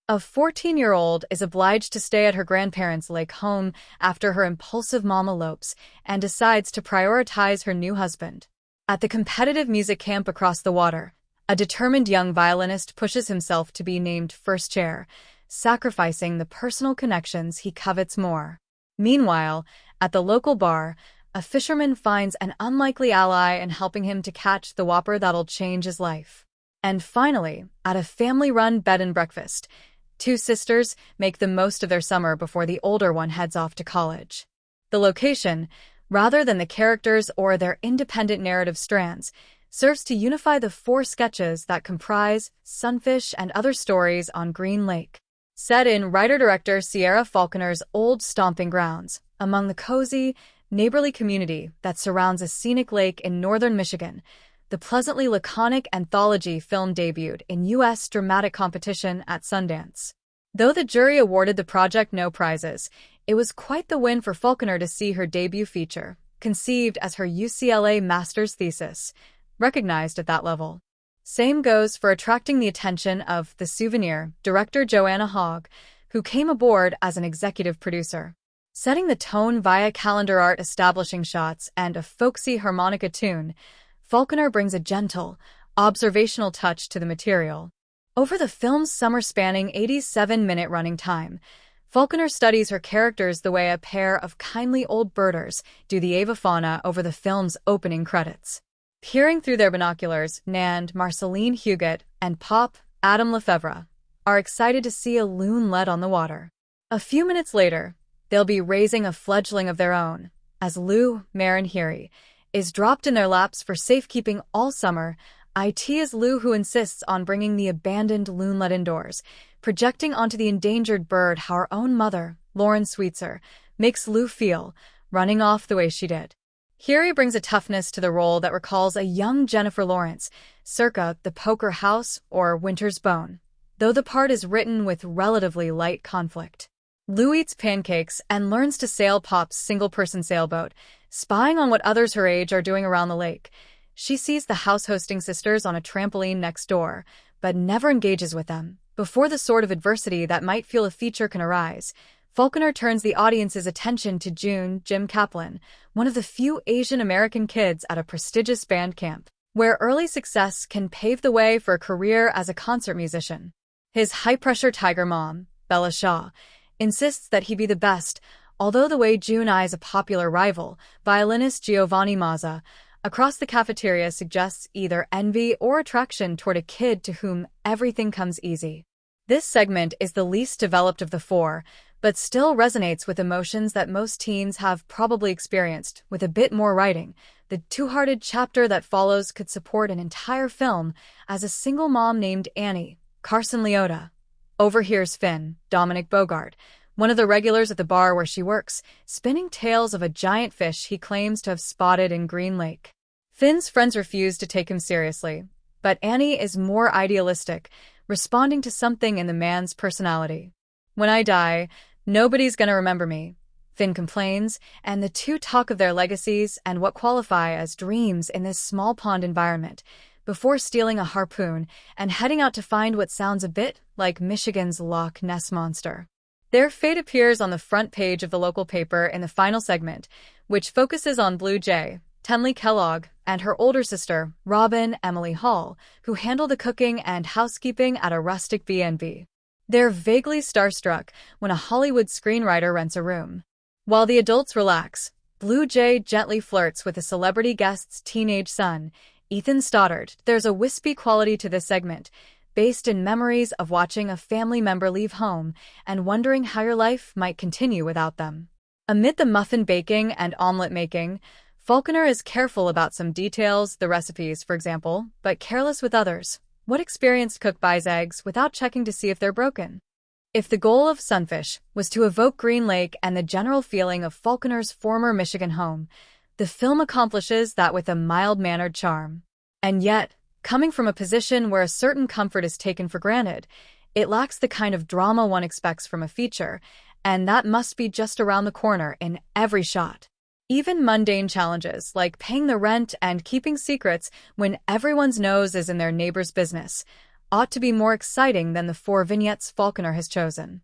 A 14-year-old is obliged to stay at her grandparents' lake home after her impulsive mom elopes and decides to prioritize her new husband. At the competitive music camp across the water, a determined young violinist pushes himself to be named first chair, sacrificing the personal connections he covets more. Meanwhile, at the local bar, a fisherman finds an unlikely ally in helping him to catch the whopper that'll change his life. And finally, at a family-run bed and breakfast, two sisters make the most of their summer before the older one heads off to college. The location, rather than the characters or their independent narrative strands, serves to unify the four sketches that comprise Sunfish and Other Stories on Green Lake. Set in writer-director Sierra Falconer's old stomping grounds, among the cozy, neighborly community that surrounds a scenic lake in northern Michigan, the pleasantly laconic anthology film debuted in U.S. dramatic competition at Sundance. Though the jury awarded the project no prizes, it was quite the win for Falconer to see her debut feature, conceived as her UCLA master's thesis, recognized at that level. Same goes for attracting the attention of The Souvenir director Joanna Hogg, who came aboard as an executive producer. Setting the tone via calendar art establishing shots and a folksy harmonica tune, Falconer brings a gentle, observational touch to the material. Over the film's summer-spanning 87-minute running time, Falconer studies her characters the way a pair of kindly old birders do the avifauna over the film's opening credits. Peering through their binoculars, Nand, Marceline Huguet, and Pop, Adam Lefevre, are excited to see a loon led on the water. A few minutes later, they'll be raising a fledgling of their own, as Lou, Mare and Hiri, is dropped in their laps for safekeeping all summer. It is Lou who insists on bringing the abandoned loonlet indoors, projecting onto the endangered bird how her own mother, Lauren Sweetser, makes Lou feel, running off the way she did. Hiri brings a toughness to the role that recalls a young Jennifer Lawrence, circa The Poker House or Winter's Bone, though the part is written with relatively light conflict. Lou eats pancakes and learns to sail Pop's single-person sailboat, spying on what others her age are doing around the lake. She sees the house-hosting sisters on a trampoline next door, but never engages with them. Before the sort of adversity that might feel a feature can arise, Falconer turns the audience's attention to Jim Kaplan, one of the few Asian American kids at a prestigious band camp, where early success can pave the way for a career as a concert musician. His high-pressure tiger mom, Bella Shaw, insists that he be the best, although the way June eyes a popular rival, violinist Giovanni Mazza, across the cafeteria suggests either envy or attraction toward a kid to whom everything comes easy. This segment is the least developed of the four, but still resonates with emotions that most teens have probably experienced. With a bit more writing, the two-hearted chapter that follows could support an entire film, as a single mom named Annie, Carson Leota, overhears Finn, Dominic Bogart, one of the regulars at the bar where she works, spinning tales of a giant fish he claims to have spotted in Green Lake. Finn's friends refuse to take him seriously, but Annie is more idealistic, responding to something in the man's personality. "When I die, nobody's gonna remember me," Finn complains, and the two talk of their legacies and what qualify as dreams in this small pond environment, before stealing a harpoon and heading out to find what sounds a bit like Michigan's Loch Ness Monster. Their fate appears on the front page of the local paper in the final segment, which focuses on Blue Jay, Tenley Kellogg, and her older sister, Robin Emily Hall, who handle the cooking and housekeeping at a rustic B&B. They're vaguely starstruck when a Hollywood screenwriter rents a room. While the adults relax, Blue Jay gently flirts with a celebrity guest's teenage son, Ethan Stoddard. There's a wispy quality to this segment, based in memories of watching a family member leave home and wondering how your life might continue without them. Amid the muffin baking and omelet making, Falconer is careful about some details, the recipes, for example, but careless with others. What experienced cook buys eggs without checking to see if they're broken? If the goal of Sunfish was to evoke Green Lake and the general feeling of Falconer's former Michigan home, the film accomplishes that with a mild-mannered charm. And yet, coming from a position where a certain comfort is taken for granted, it lacks the kind of drama one expects from a feature, and that must be just around the corner in every shot. Even mundane challenges like paying the rent and keeping secrets when everyone's nose is in their neighbor's business ought to be more exciting than the 4 vignettes Falconer has chosen.